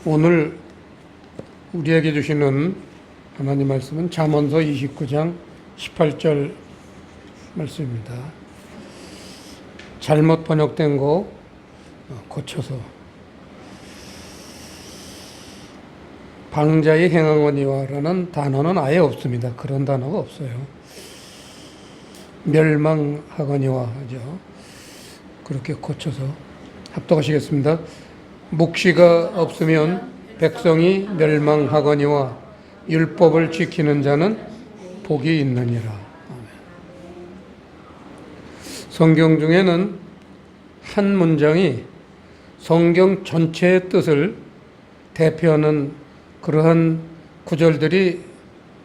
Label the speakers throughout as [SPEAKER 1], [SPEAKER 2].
[SPEAKER 1] 오늘 우리에게 주시는 하나님 말씀은 잠언서 29장 18절 말씀입니다. 잘못 번역된 거 고쳐서 방자의 행하거니와라는 단어는 아예 없습니다. 그런 단어가 없어요. 멸망하거니와 하죠. 그렇게 고쳐서 합독하시겠습니다. 묵시가 없으면 백성이 멸망하거니와 율법을 지키는 자는 복이 있느니라. 성경 중에는 한 문장이 성경 전체의 뜻을 대표하는 그러한 구절들이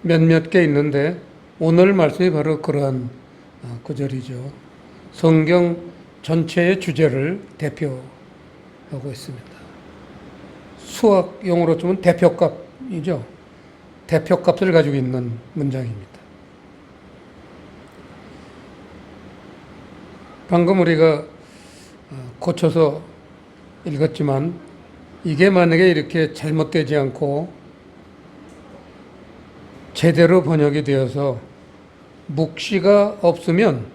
[SPEAKER 1] 몇몇 개 있는데 오늘 말씀이 바로 그러한 구절이죠. 성경 전체의 주제를 대표하고 있습니다. 수학 용어로 치면 대표값이죠. 대표값을 가지고 있는 문장입니다. 방금 우리가 고쳐서 읽었지만 이게 만약에 이렇게 잘못되지 않고 제대로 번역이 되어서 묵시가 없으면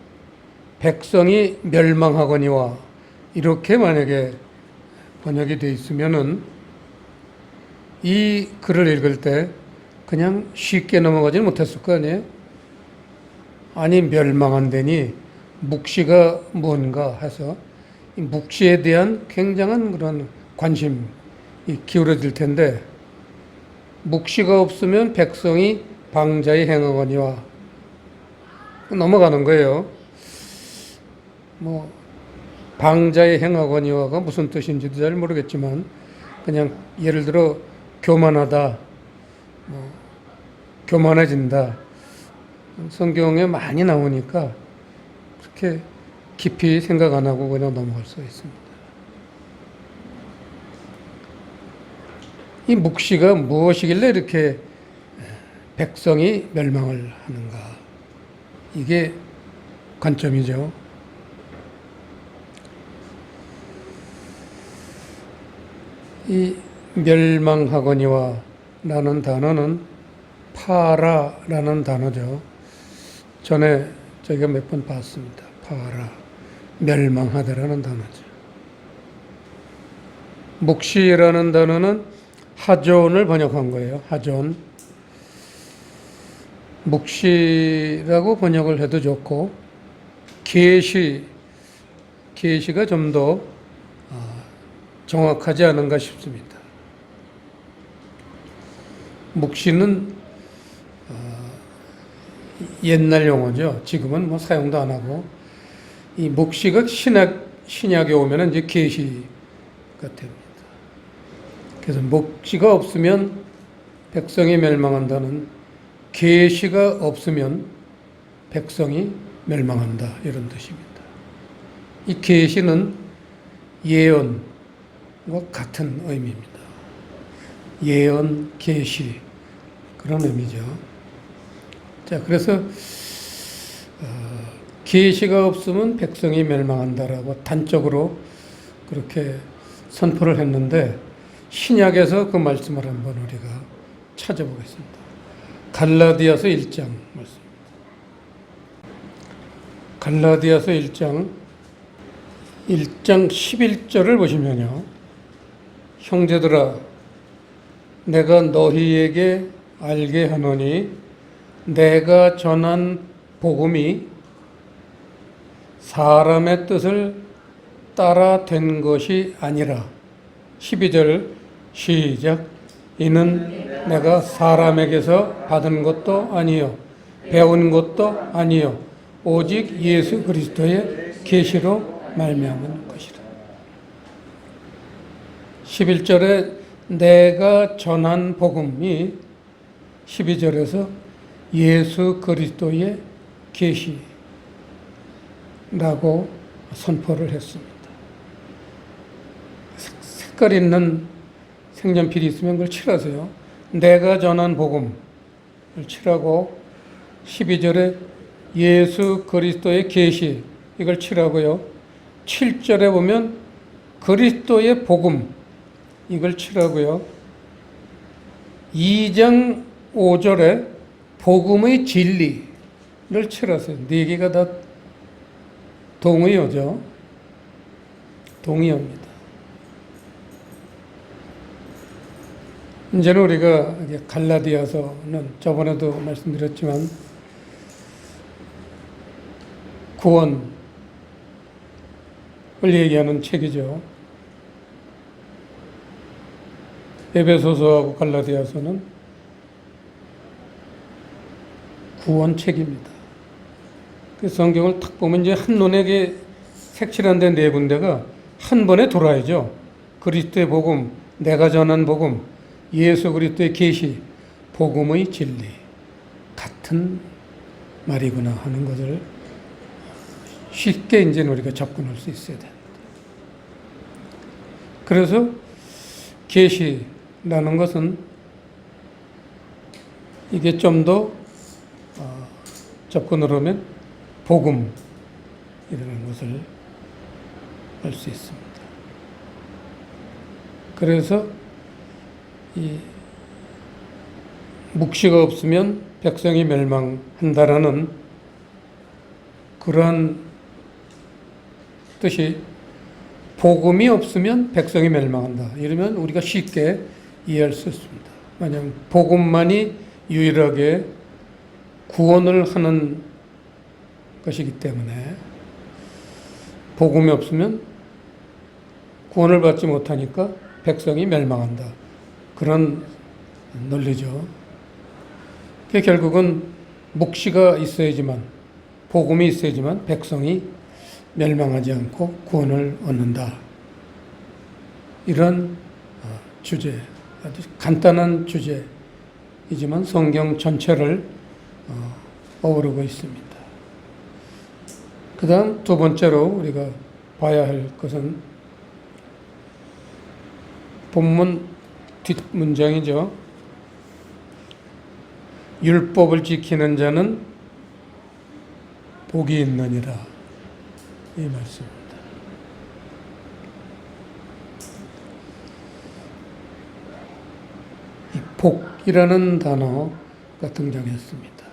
[SPEAKER 1] 백성이 멸망하거니와 이렇게 만약에 번역이 되어 있으면은 이 글을 읽을 때 그냥 쉽게 넘어가지는 못했을 거 아니에요? 아니 멸망한다니 묵시가 뭔가 해서 이 묵시에 대한 굉장한 그런 관심이 기울어질 텐데 묵시가 없으면 백성이 방자에 행하거니와 넘어가는 거예요. 방자에 행하거니와가 무슨 뜻인지도 잘 모르겠지만 그냥 예를 들어 교만하다, 교만해진다. 성경에 많이 나오니까 그렇게 깊이 생각 안 하고 그냥 넘어갈 수 있습니다. 이 묵시가 무엇이길래 이렇게 백성이 멸망을 하는가? 이게 관점이죠. 이 멸망하거니와 라는 단어는 파라라는 단어죠. 전에 저희가 몇 번 봤습니다. 파라, 멸망하다라는 단어죠. 묵시라는 단어는 하존을 번역한 거예요. 하존. 묵시라고 번역을 해도 좋고 계시가 좀 더 정확하지 않은가 싶습니다. 묵시는 옛날 용어죠. 지금은 사용도 안 하고 이 묵시가 신약에 오면은 이제 계시가 됩니다. 그래서 묵시가 없으면 백성이 멸망한다는 계시가 없으면 백성이 멸망한다 이런 뜻입니다. 이 계시는 예언과 같은 의미입니다. 예언, 계시 그런 의미죠. 자, 그래서 계시가 없으면 백성이 멸망한다라고 단적으로 그렇게 선포를 했는데 신약에서 그 말씀을 한번 우리가 찾아보겠습니다. 갈라디아서 1장 말씀입니다. 갈라디아서 1장 11절을 보시면요. 형제들아 내가 너희에게 알게 하노니 내가 전한 복음이 사람의 뜻을 따라 된 것이 아니라 12절 시작 이는 내가 사람에게서 받은 것도 아니요 배운 것도 아니요 오직 예수 그리스도의 계시로 말미암은 것이라. 11절에 내가 전한 복음이 12절에서 예수 그리스도의 계시라고 선포를 했습니다. 색깔 있는 색연필이 있으면 그걸 칠하세요. 내가 전한 복음을 칠하고 12절에 예수 그리스도의 계시 이걸 칠하고요. 7절에 보면 그리스도의 복음 이걸 치라고요. 2장 5절에 복음의 진리를 치라세요. 네 개가 다 동의어죠. 동의어입니다. 이제는 우리가 갈라디아서는 저번에도 말씀드렸지만 구원을 얘기하는 책이죠. 에베소서하고 갈라디아서는 구원책입니다. 그 성경을 탁 보면 이제 한눈에 색칠한 데 네 군데가 한 번에 돌아야죠. 그리스도의 복음, 내가 전한 복음, 예수 그리스도의 계시, 복음의 진리 같은 말이구나 하는 것을 쉽게 이제 우리가 접근할 수 있어야 됩니다. 그래서 계시라는 것은 이게 좀 더 접근을 하면 복음이라는 것을 알 수 있습니다. 그래서 이 묵시가 없으면 백성이 멸망한다라는 그런 뜻이 복음이 없으면 백성이 멸망한다. 이러면 우리가 쉽게 이해할 수 있습니다. 만약 복음만이 유일하게 구원을 하는 것이기 때문에 복음이 없으면 구원을 받지 못하니까 백성이 멸망한다. 그런 논리죠. 결국은 묵시가 있어야지만, 복음이 있어야지만 백성이 멸망하지 않고 구원을 얻는다. 이런 주제, 아주 간단한 주제이지만 성경 전체를 어우르고 있습니다. 그 다음 두 번째로 우리가 봐야 할 것은 본문 뒷문장이죠. 율법을 지키는 자는 복이 있느니라. 이 말씀입니다. 이 복이라는 단어가 등장했습니다.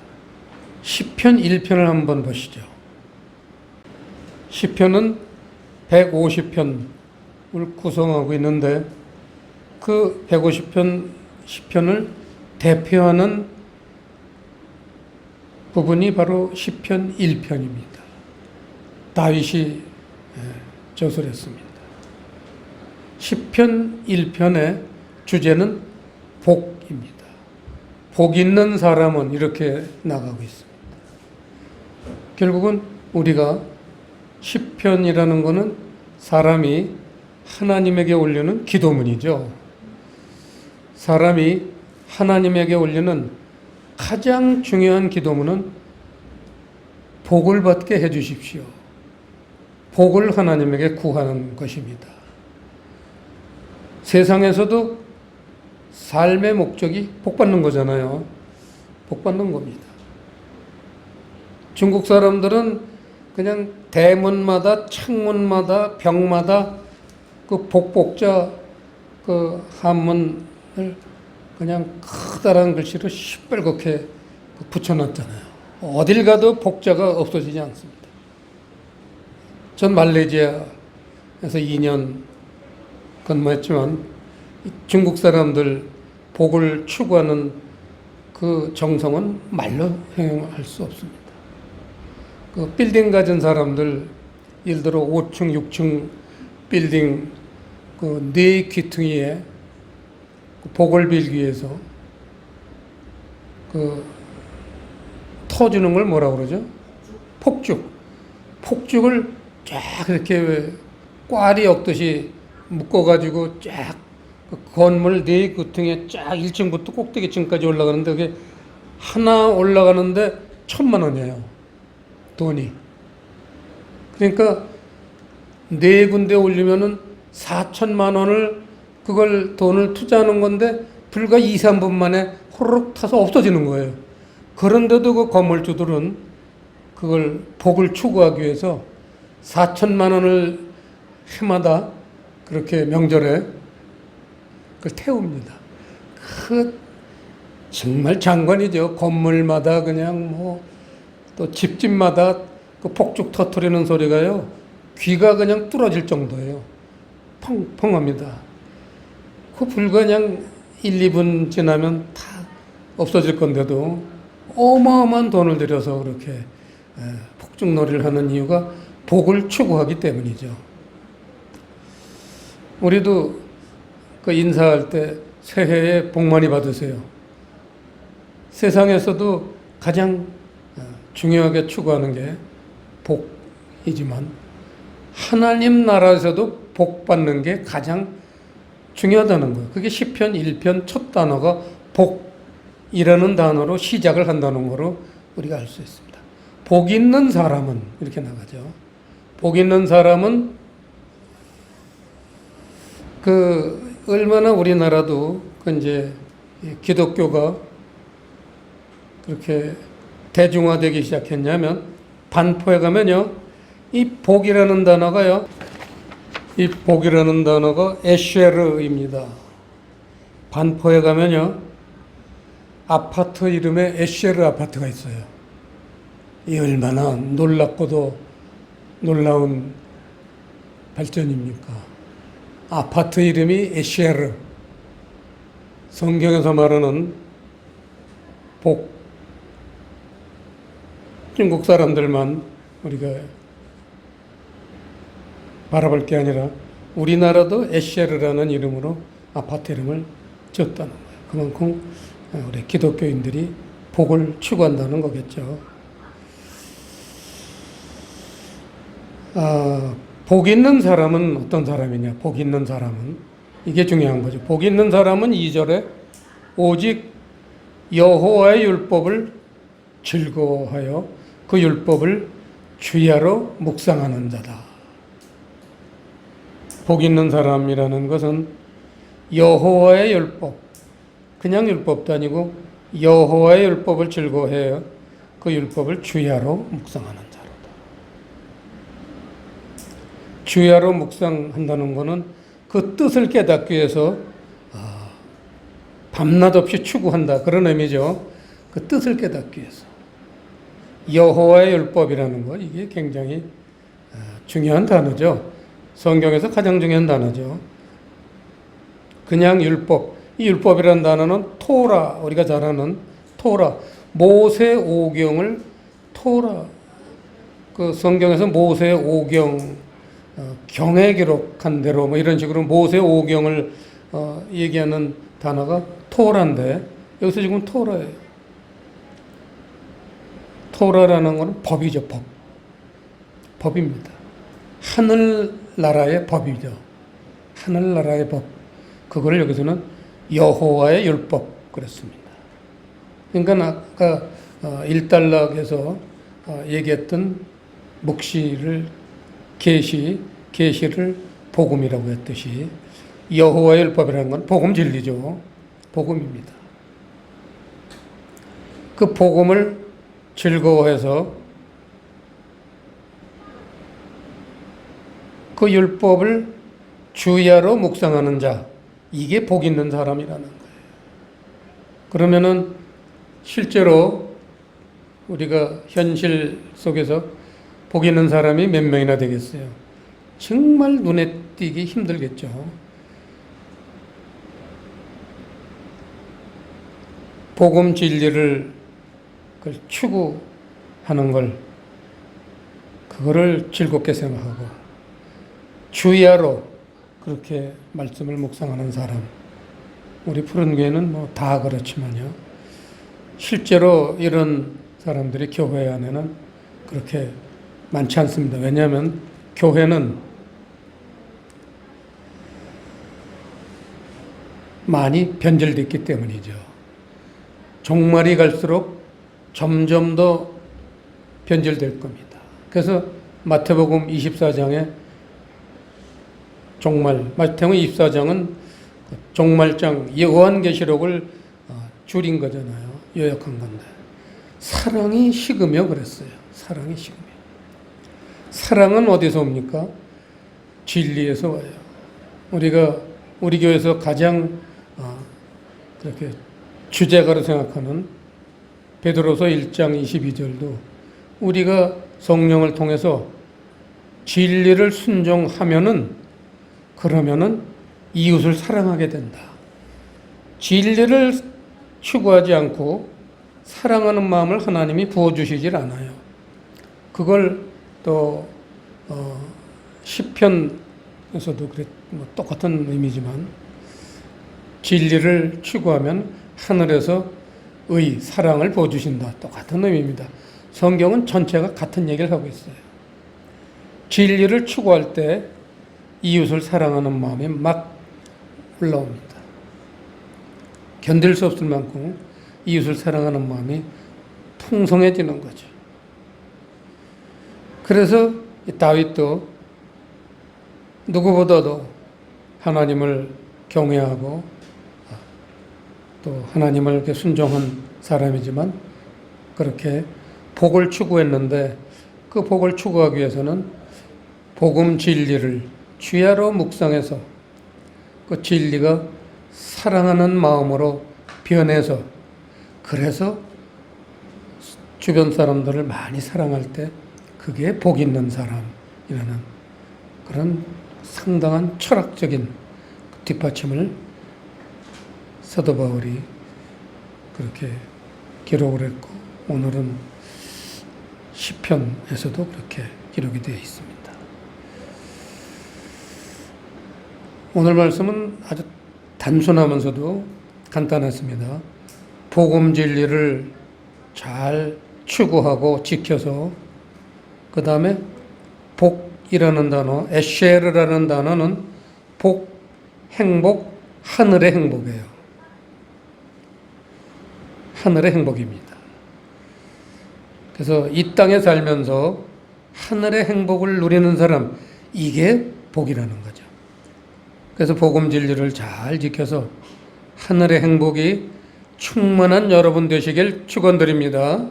[SPEAKER 1] 시편 1편을 한번 보시죠. 시편은 150편을 구성하고 있는데 그 150편 시편을 대표하는 부분이 바로 시편 1편입니다. 다윗이 저술했습니다. 시편 1편의 주제는 복입니다. 복 있는 사람은 이렇게 나가고 있습니다. 결국은 우리가 시편이라는 것은 사람이 하나님에게 올리는 기도문이죠. 사람이 하나님에게 올리는 가장 중요한 기도문은 복을 받게 해 주십시오. 복을 하나님에게 구하는 것입니다. 세상에서도 삶의 목적이 복 받는 거잖아요. 복 받는 겁니다. 중국 사람들은 그냥 대문마다 창문마다 벽마다 그 복복자 그 한문을 그냥 커다란 글씨로 시뻘겋게 붙여놨잖아요. 어딜 가도 복자가 없어지지 않습니다. 전 말레이시아에서 2년 근무했지만 중국 사람들 복을 추구하는 그 정성은 말로 형용할 수 없습니다. 그 빌딩 가진 사람들, 예를 들어 5층, 6층 빌딩 그 네 귀퉁이에 복을 빌기 위해서 그 터주는 걸 뭐라고 그러죠? 폭죽. 폭죽을 쫙 이렇게 꽈리 엮듯이 묶어가지고 쫙 그 건물 네 귀퉁이에 쫙 1층부터 꼭대기층까지 올라가는데 그게 하나 올라가는데 1,000만 원이에요. 돈이. 그러니까 네 군데 올리면은 4천만 원을 그걸 돈을 투자하는 건데 불과 2, 3분 만에 호로록 타서 없어지는 거예요. 그런데도 그 건물주들은 그걸 복을 추구하기 위해서 4천만 원을 해마다 그렇게 명절에 그걸 태웁니다. 그 정말 장관이죠. 건물마다 그냥 뭐 또 집집마다 그 폭죽 터트리는 소리가요. 귀가 그냥 뚫어질 정도예요. 펑펑합니다. 그 불과 그냥 1, 2분 지나면 다 없어질 건데도 어마어마한 돈을 들여서 그렇게 폭죽놀이를 하는 이유가 복을 추구하기 때문이죠. 우리도 그 인사할 때 새해에 복 많이 받으세요. 세상에서도 가장 중요하게 추구하는 게 복이지만 하나님 나라에서도 복 받는 게 가장 중요하다는 거예요. 그게 시편 1편 첫 단어가 복이라는 단어로 시작을 한다는 거로 우리가 알 수 있습니다. 복 있는 사람은 이렇게 나가죠. 복 있는 사람은 그 얼마나 우리나라도 그 이제 기독교가 그렇게 대중화되기 시작했냐면 반포에 가면요. 이 복이라는 단어가요. 이 복이라는 단어가 에쉐르입니다. 반포에 가면요. 아파트 이름에 에쉐르 아파트가 있어요. 이 얼마나 놀랍고도 놀라운 발전입니까? 아파트 이름이 에쉐르. 성경에서 말하는 복. 중국 사람들만 우리가 바라볼 게 아니라 우리나라도 에쉐르라는 이름으로 아파트 이름을 지었다는 거예요. 그만큼 우리 기독교인들이 복을 추구한다는 거겠죠. 복 있는 사람은 어떤 사람이냐? 복 있는 사람은 이게 중요한 거죠. 복 있는 사람은 2절에 오직 여호와의 율법을 즐거워하여 그 율법을 주야로 묵상하는 자다. 복 있는 사람이라는 것은 여호와의 율법, 그냥 율법도 아니고 여호와의 율법을 즐거워해요. 그 율법을 주야로 묵상하는 자로다. 주야로 묵상한다는 것은 그 뜻을 깨닫기 위해서 밤낮 없이 추구한다. 그런 의미죠. 그 뜻을 깨닫기 위해서. 여호와의 율법이라는 것, 이게 굉장히 중요한 단어죠. 성경에서 가장 중요한 단어죠. 그냥 율법. 이 율법이라는 단어는 토라, 우리가 잘 아는 토라, 모세 오경을 토라, 그 성경에서 모세 오경, 경에 기록한 대로 뭐 이런 식으로 모세 오경을 얘기하는 단어가 토라인데 여기서 지금 토라예요. 토라라는 것은 법이죠, 법. 법입니다. 하늘나라의 법이죠. 하늘나라의 법. 그걸 여기서는 여호와의 율법 그랬습니다. 그러니까 아까 1단락에서 얘기했던 묵시를 계시를 복음이라고 했듯이 여호와의 율법이라는 건 복음 진리죠. 복음입니다. 그 복음을 즐거워해서 그 율법을 주야로 묵상하는 자, 이게 복 있는 사람이라는 거예요. 그러면은 실제로 우리가 현실 속에서 복 있는 사람이 몇 명이나 되겠어요? 정말 눈에 띄기 힘들겠죠. 복음 진리를 추구하는 걸, 그거를 즐겁게 생각하고 주야로 그렇게 말씀을 묵상하는 사람, 우리 푸른교회는 뭐 다 그렇지만요. 실제로 이런 사람들이 교회 안에는 그렇게 많지 않습니다. 왜냐하면 교회는 많이 변질됐기 때문이죠. 종말이 갈수록 점점 더 변질될 겁니다. 그래서 마태복음 24장에 마태복음 24장은 종말장 요한계시록을 줄인 거잖아요. 요약한 건데. 사랑이 식으며 그랬어요. 사랑이 식으며. 사랑은 어디서 옵니까? 진리에서 와요. 우리 교회에서 가장 이렇게 주제가로 생각하는 베드로서 1장 22절도 우리가 성령을 통해서 진리를 순종하면은 그러면은 이웃을 사랑하게 된다. 진리를 추구하지 않고 사랑하는 마음을 하나님이 부어주시질 않아요. 그걸 또 시편에서도 그래, 똑같은 의미지만 진리를 추구하면 하늘에서 사랑을 부어주신다. 똑같은 의미입니다. 성경은 전체가 같은 얘기를 하고 있어요. 진리를 추구할 때 이웃을 사랑하는 마음이 막 올라옵니다. 견딜 수 없을 만큼 이웃을 사랑하는 마음이 풍성해지는 거죠. 그래서 다윗도 누구보다도 하나님을 경외하고 또 하나님을 이렇게 순종한 사람이지만 그렇게 복을 추구했는데 그 복을 추구하기 위해서는 복음 진리를 주야로 묵상해서 그 진리가 사랑하는 마음으로 변해서 그래서 주변 사람들을 많이 사랑할 때 그게 복 있는 사람이라는 그런 상당한 철학적인 뒷받침을 사도 바울이 그렇게 기록을 했고 오늘은 시편에서도 그렇게 기록이 되어 있습니다. 오늘 말씀은 아주 단순하면서도 간단했습니다. 복음 진리를 잘 추구하고 지켜서 그 다음에 복이라는 단어, 에쉐르라는 단어는 복, 행복, 하늘의 행복이에요. 하늘의 행복입니다. 그래서 이 땅에 살면서 하늘의 행복을 누리는 사람, 이게 복이라는 거죠. 그래서 복음 진리를 잘 지켜서 하늘의 행복이 충만한 여러분 되시길 축원드립니다.